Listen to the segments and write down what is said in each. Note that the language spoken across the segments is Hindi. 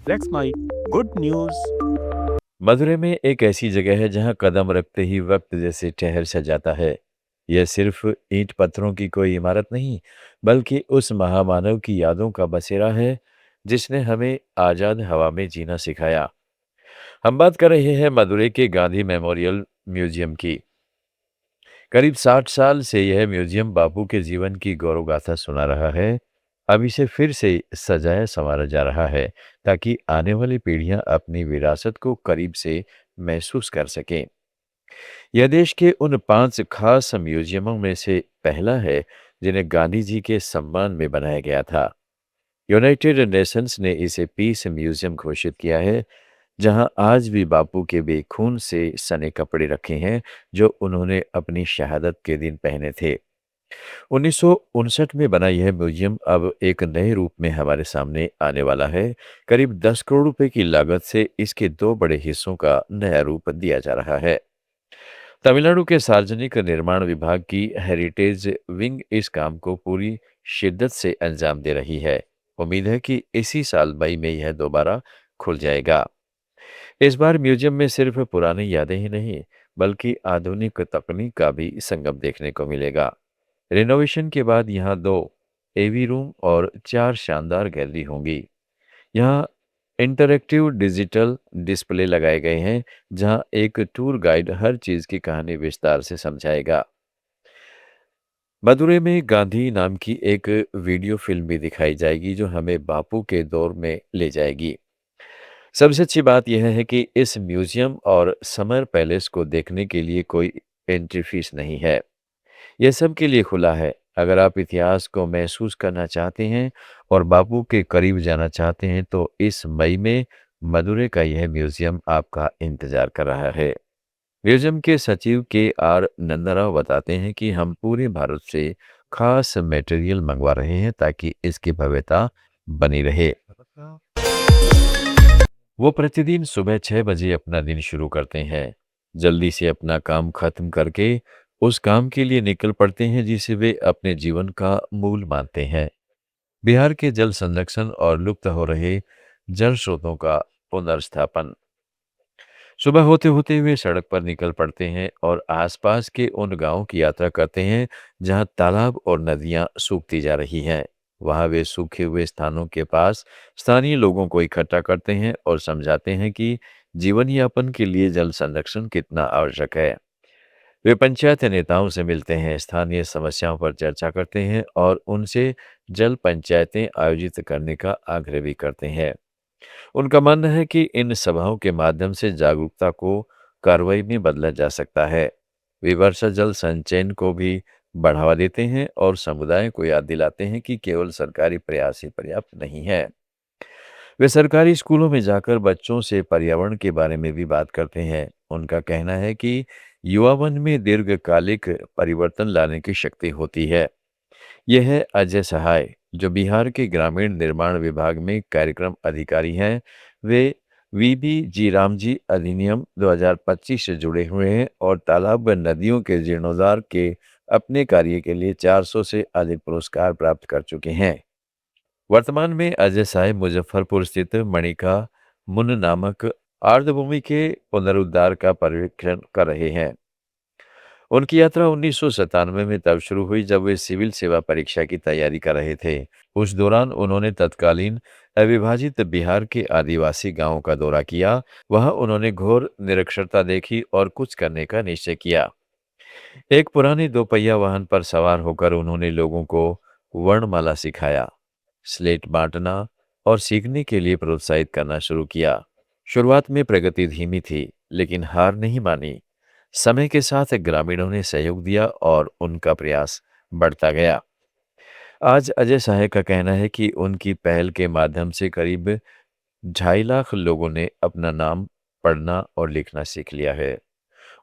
That's my good news. Madurai में एक ऐसी जगह है जहां कदम रखते ही वक्त जैसे ठहर सा जाता है। यह सिर्फ ईंट पत्थरों की कोई इमारत नहीं, बल्कि उस महामानव की यादों का बसेरा है जिसने हमें आज़ाद हवा में जीना सिखाया। हम बात कर रहे हैं मदुरै के गांधी मेमोरियल म्यूजियम की। करीब 60 साल से यह म्यूजियम बापू के जीवन की गौरव गाथा सुना रहा है। अब इसे फिर से सजाया संवारा जा रहा है ताकि आने वाली पीढ़ियां अपनी विरासत को करीब से महसूस कर सकें। यह देश के उन 5 खास म्यूजियमों में से पहला है जिन्हें गांधी जी के सम्मान में बनाया गया था। यूनाइटेड नेशंस ने इसे पीस म्यूजियम घोषित किया है, जहां आज भी बापू के बेखून से सने कपड़े रखे हैं जो उन्होंने अपनी शहादत के दिन पहने थे। 1959 में बना यह म्यूजियम अब एक नए रूप में हमारे सामने आने वाला है। करीब 10 करोड़ रुपए की लागत से इसके 2 बड़े हिस्सों का नया रूप दिया जा रहा है। तमिलनाडु के सार्वजनिक निर्माण विभाग की हेरिटेज विंग इस काम को पूरी शिद्दत से अंजाम दे रही है। उम्मीद है कि इसी साल मई में यह दोबारा खुल जाएगा। इस बार म्यूजियम में सिर्फ पुरानी यादें ही नहीं, बल्कि आधुनिक तकनीक का भी संगम देखने को मिलेगा। रिनोवेशन के बाद यहाँ 2 एवी रूम और 4 शानदार गैलरी होंगी। यहाँ इंटरैक्टिव डिजिटल डिस्प्ले लगाए गए हैं, जहाँ एक टूर गाइड हर चीज़ की कहानी विस्तार से समझाएगा। मदुरै में गांधी नाम की एक वीडियो फिल्म भी दिखाई जाएगी जो हमें बापू के दौर में ले जाएगी। सबसे अच्छी बात यह है कि इस म्यूजियम और समर पैलेस को देखने के लिए कोई एंट्री फीस नहीं है। यह सबके लिए खुला है। अगर आप इतिहास को महसूस करना चाहते हैं और बापू के करीब जाना चाहते हैं, तो इस मई में मदुरै का यह म्यूजियम आपका इंतजार कर रहा है। म्यूजियम के सचिव के आर नंदराव बताते हैं कि हम पूरे भारत से खास मटेरियल मंगवा रहे हैं ताकि इसकी भव्यता बनी रहे। वो प्रतिदिन सुबह 6 बजे अपना दिन शुरू करते हैं। जल्दी से अपना काम खत्म करके उस काम के लिए निकल पड़ते हैं जिसे वे अपने जीवन का मूल मानते हैं। बिहार के जल संरक्षण और लुप्त हो रहे जल स्रोतों का पुनर्स्थापन। सुबह होते होते वे सड़क पर निकल पड़ते हैं और आसपास के उन गांवों की यात्रा करते हैं जहां तालाब और नदियां सूखती जा रही हैं। वहां वे सूखे हुए स्थानों के पास स्थानीय लोगों को इकट्ठा करते हैं और समझाते हैं कि जीवन यापन के लिए जल संरक्षण कितना आवश्यक है। वे पंचायत नेताओं से मिलते हैं, स्थानीय समस्याओं पर चर्चा करते हैं और उनसे जल पंचायतें आयोजित करने का आग्रह भी करते हैं। उनका मानना है कि इन सभाओं के माध्यम से जागरूकता को कार्रवाई में बदला जा सकता है। वे वर्षा जल संचयन को भी बढ़ावा देते हैं और समुदाय को याद दिलाते हैं कि केवल सरकारी प्रयास ही पर्याप्त नहीं है। वे सरकारी स्कूलों में जाकर बच्चों से पर्यावरण के बारे में भी बात करते हैं। उनका कहना है कि युवा मन में दीर्घकालिक परिवर्तन लाने की शक्ति होती है। यह है अजय सहाय, जो बिहार के ग्रामीण निर्माण विभाग में कार्यक्रम अधिकारी हैं। वे वीबी जी रामजी अधिनियम 2025 से जुड़े हुए हैं और तालाब व नदियों के जीर्णोद्धार के अपने कार्य के लिए 400 से अधिक पुरस्कार प्राप्त कर चुके हैं। वर्तमान में अजय सहाय मुजफ्फरपुर स्थित मणिका मुन नामक आर्द्रभूमि के पुनरुद्धार का पर्यवेक्षण कर रहे हैं। उनकी यात्रा 1997 में तब शुरू हुई जब वे सिविल सेवा परीक्षा की तैयारी कर रहे थे। उस दौरान उन्होंने तत्कालीन अविभाजित बिहार के आदिवासी गांवों का दौरा किया। वहां उन्होंने घोर निरक्षरता देखी और कुछ करने का निश्चय किया। एक पुराने दोपहिया वाहन पर सवार होकर उन्होंने लोगों को वर्णमाला सिखाया, स्लेट बांटना और सीखने के लिए प्रोत्साहित करना शुरू किया। शुरुआत में प्रगति धीमी थी, लेकिन हार नहीं मानी। समय के साथ ग्रामीणों ने सहयोग दिया और उनका प्रयास बढ़ता गया। आज अजय सहाय का कहना है कि उनकी पहल के माध्यम से करीब 2.5 लाख लोगों ने अपना नाम पढ़ना और लिखना सीख लिया है।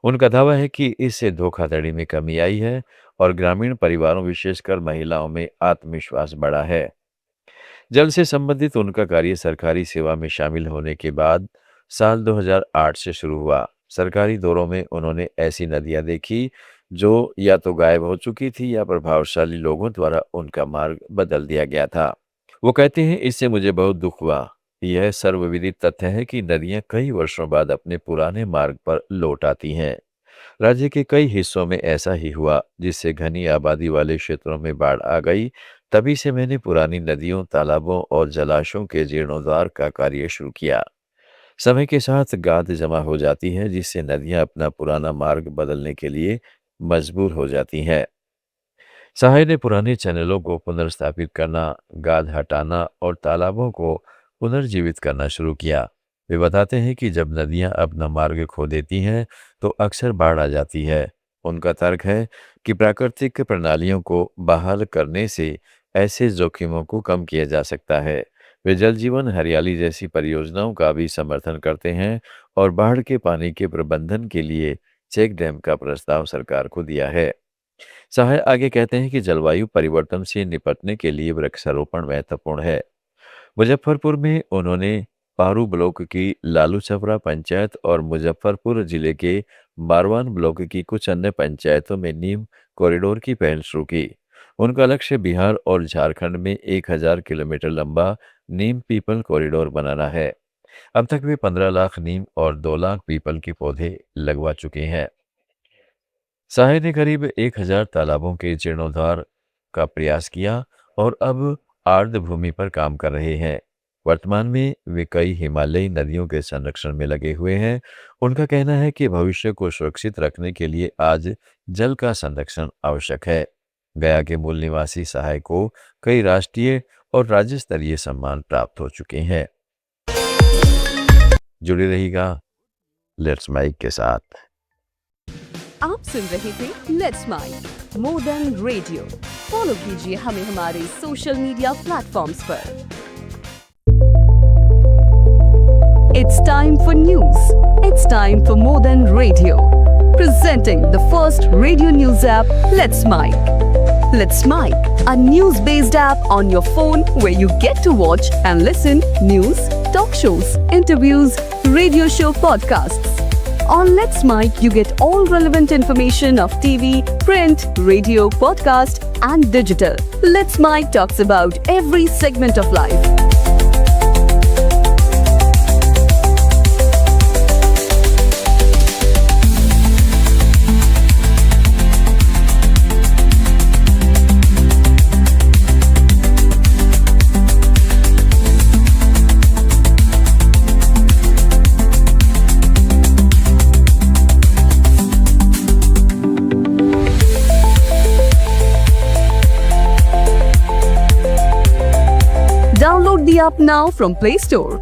उनका दावा है कि इससे धोखाधड़ी में कमी आई है और ग्रामीण परिवारों, विशेषकर महिलाओं में आत्मविश्वास बढ़ा है। जल से संबंधित उनका कार्य सरकारी सेवा में शामिल होने के बाद साल 2008 से शुरू हुआ। सरकारी दौरों में उन्होंने ऐसी नदियां देखी जो या तो गायब हो चुकी थी या प्रभावशाली लोगों द्वारा उनका मार्ग बदल दिया गया था। वो कहते हैं, इससे मुझे बहुत दुख हुआ। यह सर्वविदित तथ्य है कि नदियां कई वर्षों बाद अपने पुराने मार्ग पर लौट आती हैं। राज्य के कई हिस्सों में ऐसा ही हुआ, जिससे घनी आबादी वाले क्षेत्रों में बाढ़ आ गई। तभी से मैंने पुरानी नदियों, तालाबों और जलाशयों के जीर्णोद्धार का कार्य शुरू किया। समय के साथ गाद जमा हो जाती है, जिससे नदियां अपना पुराना मार्ग बदलने के लिए मजबूर हो जाती हैं। सहाय ने पुराने चैनलों को पुनर्स्थापित करना, गाद हटाना और तालाबों को पुनर्जीवित करना शुरू किया। वे बताते हैं कि जब नदियां अपना मार्ग खो देती हैं, तो अक्सर बाढ़ आ जाती है। उनका तर्क है कि प्राकृतिक प्रणालियों को बहाल करने से ऐसे जोखिमों को कम किया जा सकता है। वे जल जीवन हरियाली जैसी परियोजनाओं का भी समर्थन करते हैं और बाढ़ के पानी के प्रबंधन के लिए चेक डैम का प्रस्ताव सरकार को दिया है। सहाय आगे कहते हैं कि जलवायु परिवर्तन से निपटने के लिए वृक्षारोपण महत्वपूर्ण है। मुजफ्फरपुर में उन्होंने पारू ब्लॉक की लालू छपरा पंचायत और मुजफ्फरपुर जिले के बारवान ब्लॉक की कुछ अन्य पंचायतों में नीम कॉरिडोर की पहल शुरू की। उनका लक्ष्य बिहार और झारखंड में 1000 किलोमीटर लंबा नीम पीपल कॉरिडोर बनाना है। अब तक वे 15 लाख नीम और 2 लाख पीपल के पौधे लगवा चुके हैं। साहे ने करीब 1000 तालाबों के जीर्णोद्धार का प्रयास किया और अब आर्द्र भूमि पर काम कर रहे हैं। वर्तमान में वे कई हिमालयी नदियों के संरक्षण में लगे हुए हैं। उनका कहना है कि भविष्य को सुरक्षित रखने के लिए आज जल का संरक्षण आवश्यक है। गया के मूल निवासी सहाय को कई राष्ट्रीय और राज्य स्तरीय सम्मान प्राप्त हो चुके हैं। जुड़े रहिएगा लेट्स माइक के साथ। आप सुन रहे थे let's make more than radio. Follow कीजिए हमें हमारे सोशल मीडिया प्लेटफॉर्म्स पर। It's time for news. It's time for more than radio. Presenting the first radio news app, Let's Mike. Let's Mike, a news-based app on your phone where you get to watch and listen news, talk shows, interviews, radio show podcasts. On Let's Mike, you get all relevant information of TV, print, radio, podcast, and digital. Let's Mike talks about every segment of life. Download the app now from Play Store.